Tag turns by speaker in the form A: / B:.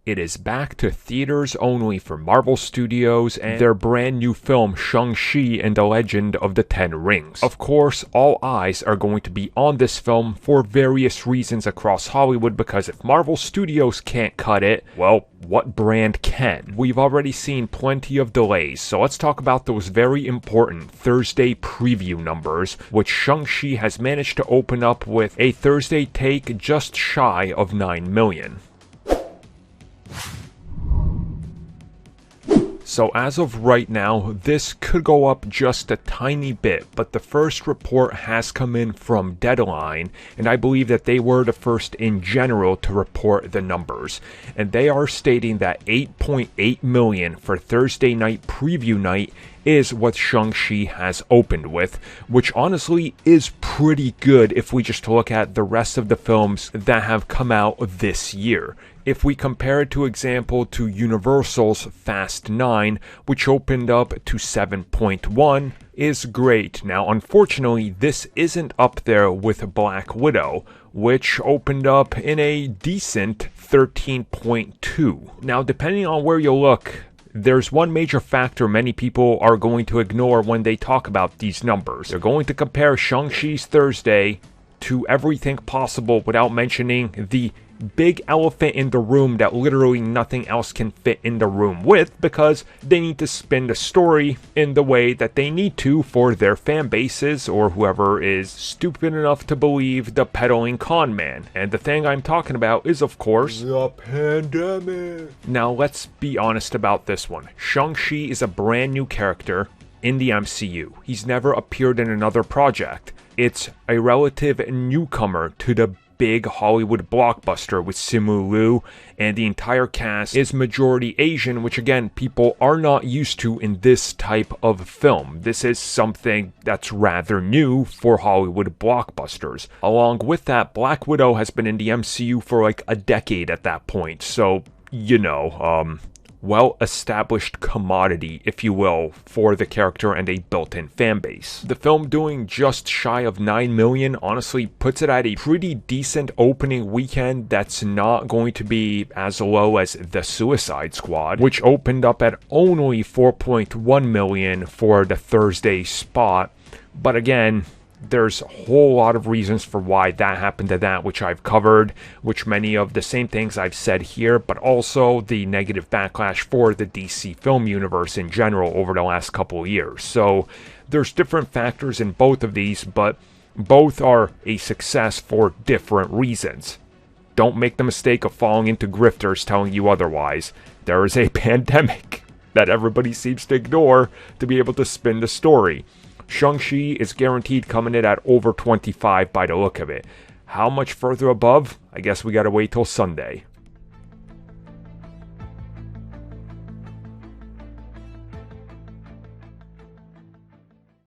A: It is back to theaters only for Marvel Studios and their brand new film Shang-Chi and the Legend of the Ten Rings. Of course, all eyes are going to be on this film for various reasons across Hollywood, because if Marvel Studios can't cut it, well, what brand can? We've already seen plenty of delays, so let's talk about those very important Thursday preview numbers, which Shang-Chi has managed to open up with a Thursday take just shy of 9 million. So as of right now, this could go up just a tiny bit, but the first report has come in from Deadline, and I believe that they were the first in general to report the numbers. And they are stating that 8.8 million for Thursday night preview night is what Shang-Chi has opened with, which honestly is pretty good if we just look at the rest of the films that have come out this year. If we compare it to example to Universal's Fast 9, which opened up to 7.1, is great. Now unfortunately this isn't up there with Black Widow, which opened up in a decent 13.2. Now depending on where you look, there's one major factor many people are going to ignore when they talk about these numbers. They're going to compare Shang-Chi's Thursday to everything possible without mentioning the big elephant in the room that literally nothing else can fit in the room with, because they need to spin the story in the way that they need to for their fan bases or whoever is stupid enough to believe the peddling con man. And the thing I'm talking about is, of course, the pandemic. Now let's be honest about this one. Shang-Chi is a brand new character in the MCU. He's never appeared in another project. It's a relative newcomer to the big Hollywood blockbuster with Simu Liu, and the entire cast is majority Asian, which again, people are not used to in this type of film. This is something that's rather new for Hollywood blockbusters. Along with that, Black Widow has been in the MCU for like a decade at that point, so, you know, well-established commodity, if you will, for the character and a built-in fan base. The film doing just shy of 9 million honestly puts it at a pretty decent opening weekend that's not going to be as low as The Suicide Squad, which opened up at only 4.1 million for the Thursday spot. But again, there's a whole lot of reasons for why that happened to that, which I've covered, which many of the same things I've said here, but also the negative backlash for the DC film universe in general over the last couple of years. So there's different factors in both of these, but both are a success for different reasons. Don't make the mistake of falling into grifters telling you otherwise. There is a pandemic that everybody seems to ignore to be able to spin the story. Shang-Chi is guaranteed coming in at over 25 by the look of it. How much further above? I guess we gotta wait till Sunday.